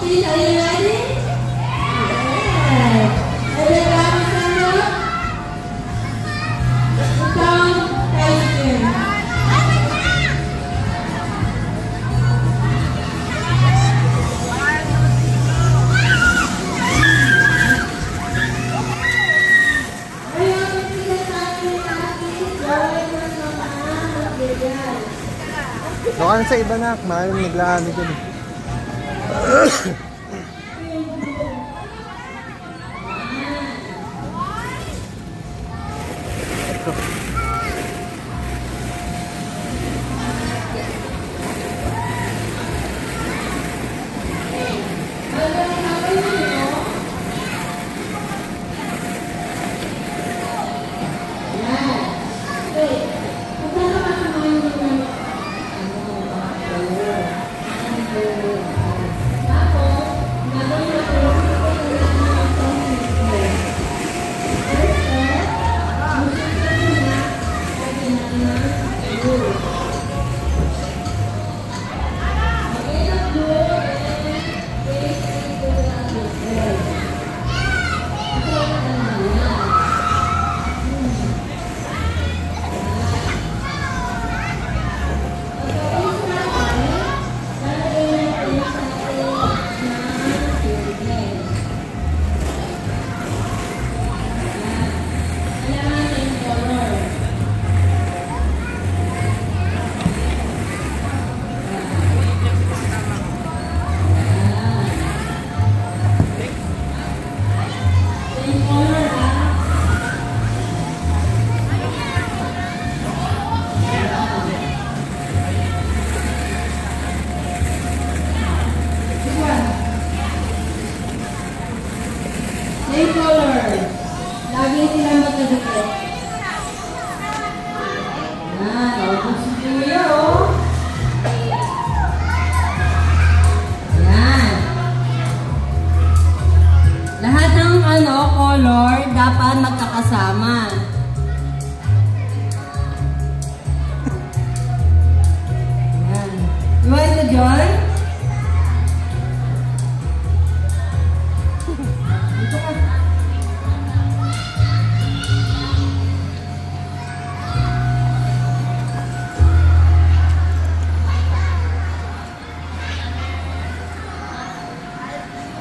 Please, are you ready? Yes. Are you ready, Sandro? Ikaw, Tyson. Doon sa iba na, maraming naglaano dyan. Same color. Lagi silang magkadikit. Yan. O, kung si Kuya, o. Yan. Lahat ng color dapat magkakasama. Yan. You want to join?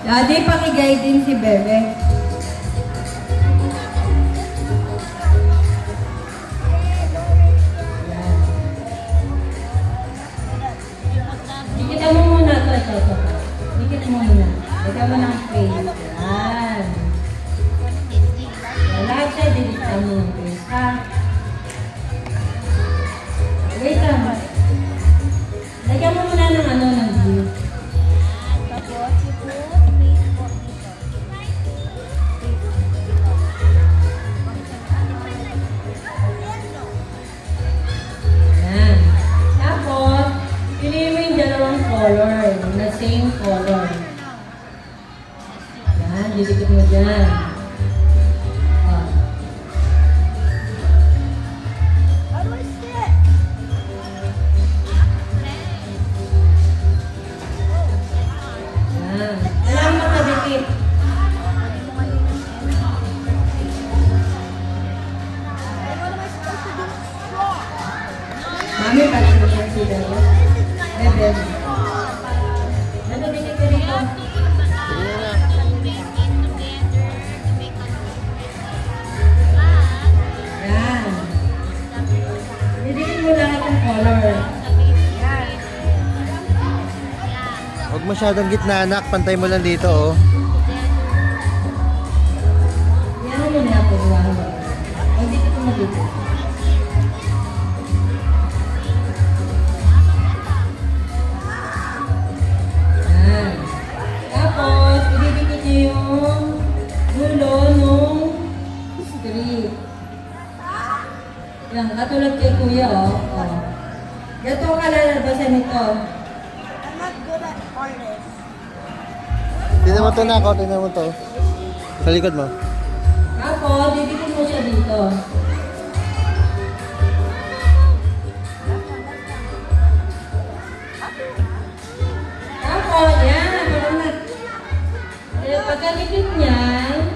Daddy, pakiguide din si Bebe. Dikita mo muna ito. Dikita mo muna. Dikita mo ng face. Yan. Lahat siya, dikita mo ng face, ha? Wait lang. Lagyan mo muna ng ng view. Color, na same color. Yan, didikit mo dyan. Yan. Kailangan makadikit. Mami, pati mo siya sila. Bebe. Huwag masyadong gitna, anak. Pantay mo lang dito, oh. Yan mo na po. Huwag dito ko dito. Yan. Tapos, ibibigit niyo yung dulo nung strip. Yan, katulad kay Kuya, oh. Gato ka lalabasan ito. Tignan mo ito na ako, tignan mo ito. Sa likod mo. Ako, didikit mo siya dito. Ako, yan. pagkalikit niyan,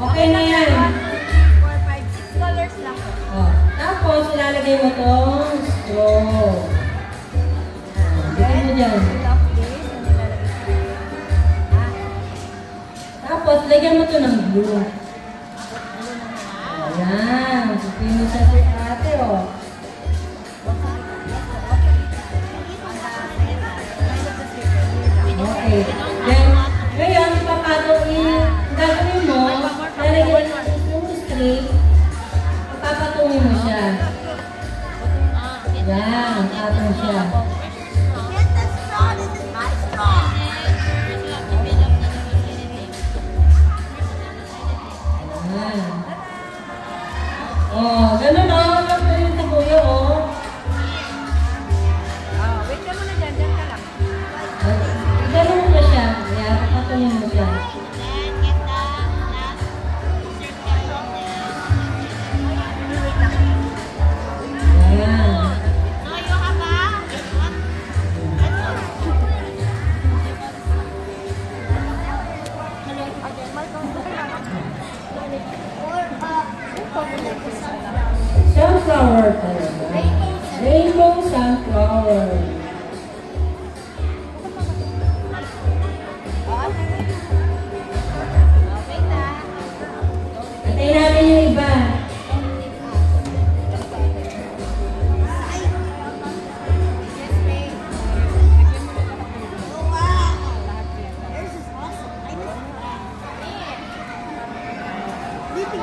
okay na yan. 4, 5, 6 colors lang po. Oh, tapos, ilalagay mo itong straw. Bigyan mo dyan. Love this. Ano nilalagay ko? Tapos, lagyan mo ito ng glue. Ayan. Pipin mo siya si ate, oh. Okay. Then, ngayon, gagawin mo, lalagyan yung strip, papatungin mo siya. Yan, patong siya. Get the straw. This is my straw. Yan. Oh, ganun oh. Gagawin sa kuya, oh. Wait ka muna dyan. Dyan ka lang. Ganun mo siya. Yan, papatungin mo siya. Yan. Sunflower talaga. Rainbow sunflower. Antayin natin yung iba.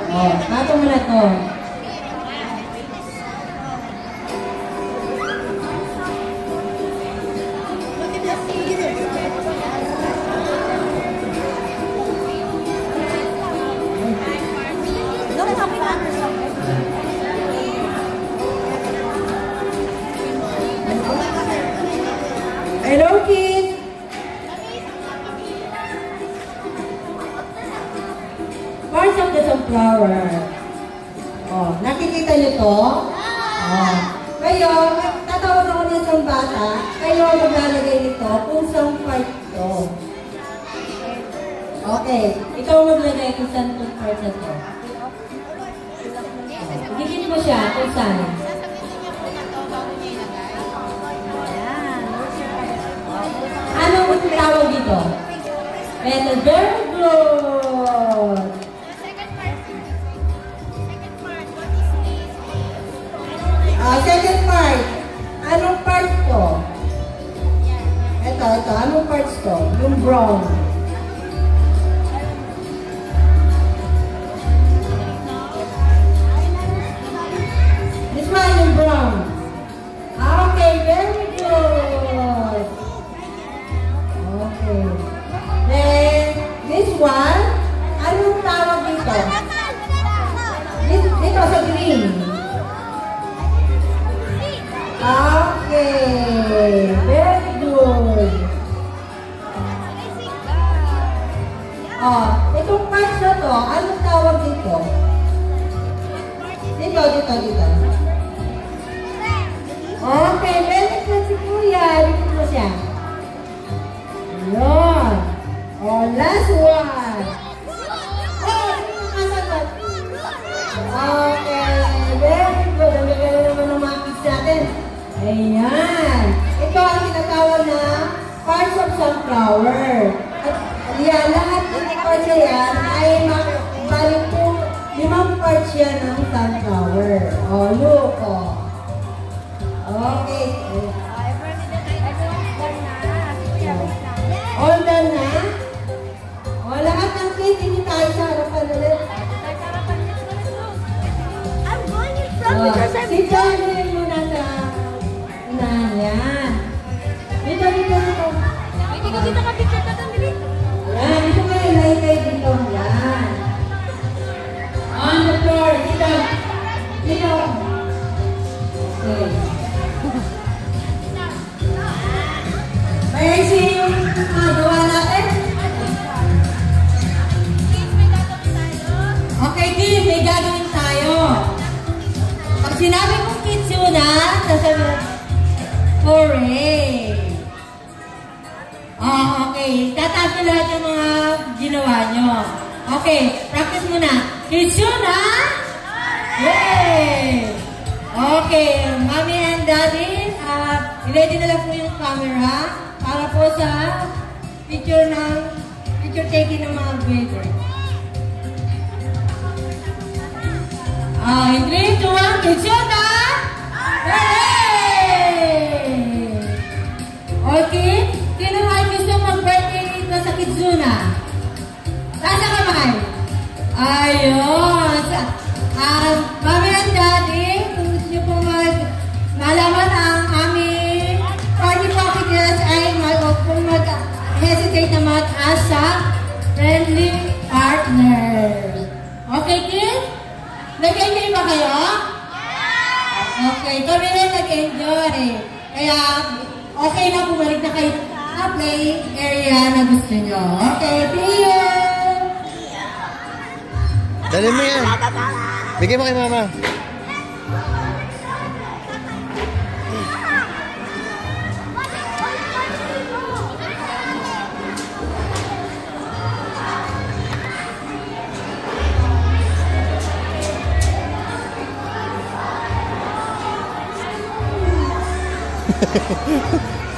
Oh, pato mo na to. Hello, kids! Parts of the sunflower. Oh, nakikita niyo to? Oh. Ngayon, tatawag ako ng isang bata, kayo maglalagay nito kung saan part ito. Okay, ikaw maglagay kung saan itong part na ito. Dikit mo siya kung saan. Anong tawag dito? Better, very good! Second part. Anong part to? Ito. Anong parts to? Yung brown. This one, yung brown. Okay, very good. Okay. Then, this one, anong tawag dito? Dito sa green. Okay, very good. Oh, itong parts na to, anong tawag dito? Dito. Okay, very good si Kuya. Dito mo siya. Ayan. Oh, last one. Oh, dito ka sagot. Okay, very good. Ang gagawin naman ng mga kids natin. Ayan. Ito ang tinatawag na parts of sunflower. At yan, lahat ng parts na yan ay balik po 5 parts yan ng sunflower. Oh, look. Oh. Okay. All done na? O, lahat ng kids, hindi tayo sa harapan ulit. I'm going in front because I'm Sit down din muna sa unahan yan. Dito. Dito ka picture ka doon, bilis. Yan, dito kayo, lahat kayo dito. Yan. On the floor, dito. Okay. May see yung gawa natin? Okay, kids, may gagawin tayo. Pag sinabi kong kids yun sasabihin, hooray! Okay. Okay, tataas nyo lahat yung mga ginawa nyo. Okay, practice muna. Kitsuna! Yay! Okay, Mommy and Daddy, ready na lang po yung camera para po sa picture taking ng mga graders. In 3, 2, 1, Kitsuna! Hooray! Okay, sino ay gusto mag-birthday dito sa Kitsuna? Taas ang kamay. Ayun. Mommy and Daddy, kung gusto nyo po malaman ang aming party packages ay kung mag-hesitate na mag-ask sa friendly partner. Okay, kids? Nag-enjoy ba kayo? Okay, kami rin nag-enjoy. Kaya, okay na bumalik na kayo sa play area na gusto nyo. Okay, see you! Dali mo yan. Bigay mo kay mama.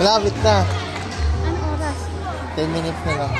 Malapit na. Anong oras? 10 minutes na lang.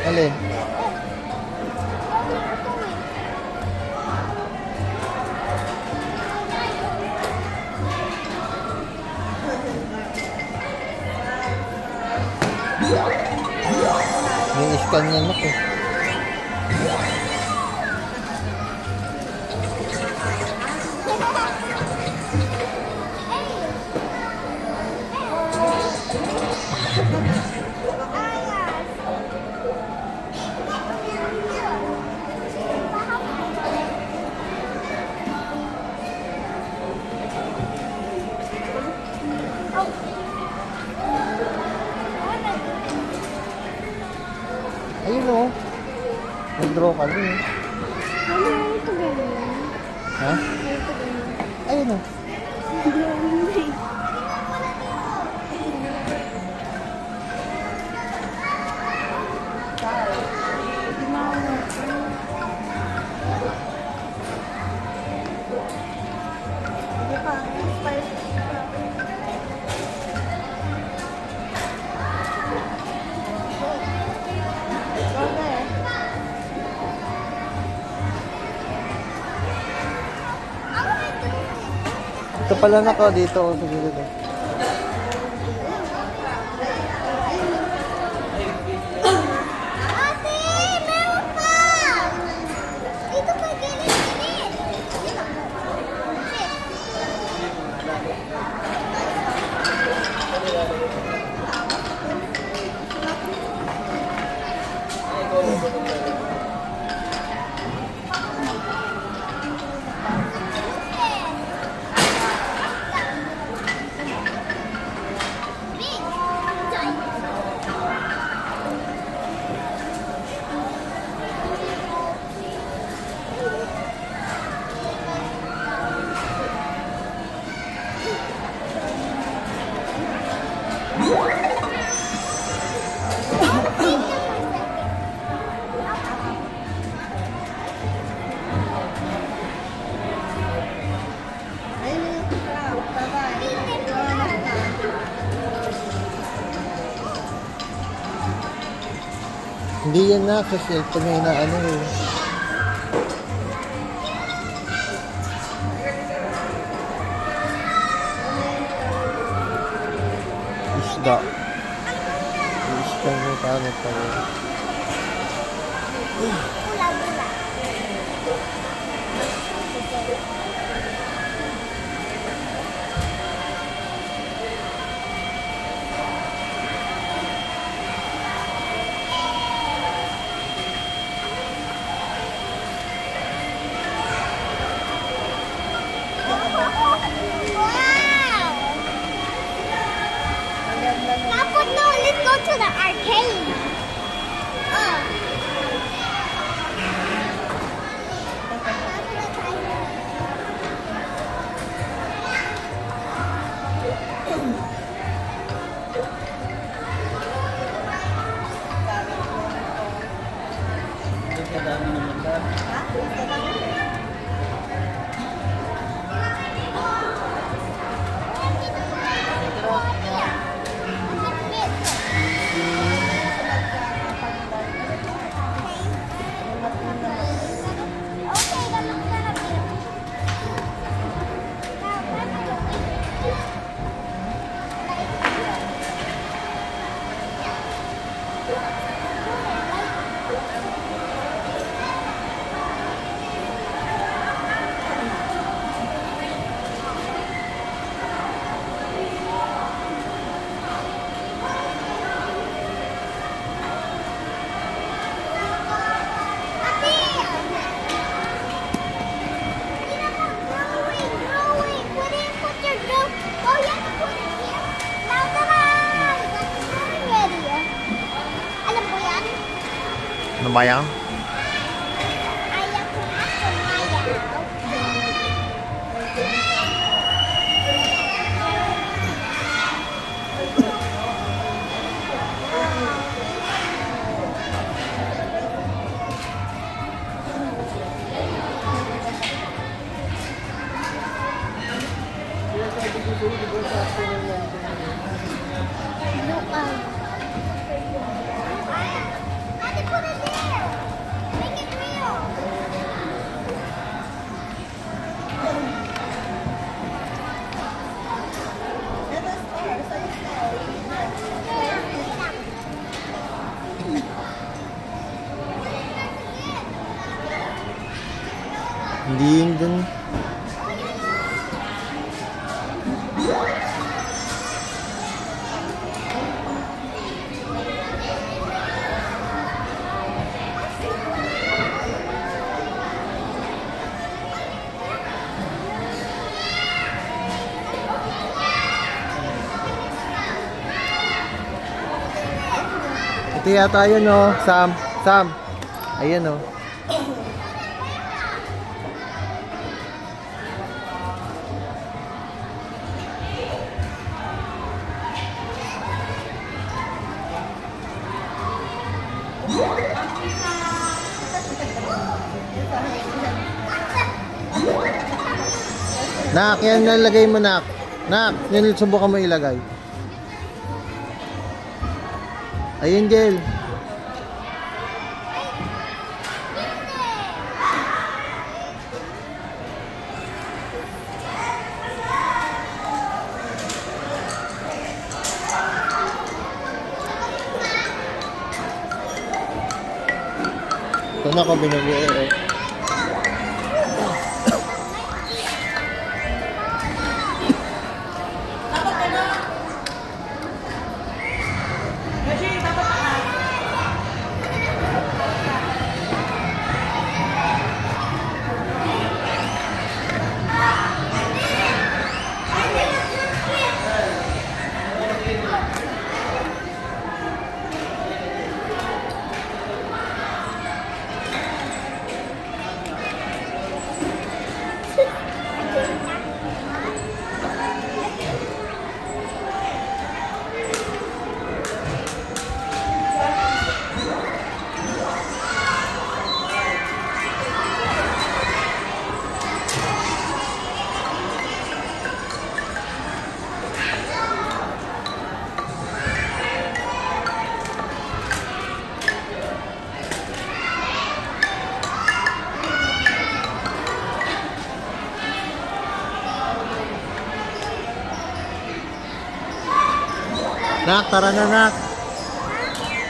Alin? May iskan yan ako. Ayun o. Nag-draw ka din. Mami, ito ganyan. Ha? Ito ganyan. Ayun o. Ito pala na ko dito o sa gilid eh. Ate, meron pa! Dito pa, gilid. Hindi yan na, sa cellphone na inaano eh. Isda. Isda mo paano pala. Let's go to the arcade. Ano ba yan? Hindi yun dun. Ito yata yun oh, Sam. Sam. Ayan oh. Nak, yan nalagay mo, Nak. Nak, yan subukan mo ilagay. Ayun, Gel. Ito na ko binubuo eh. Nak, tara na nak.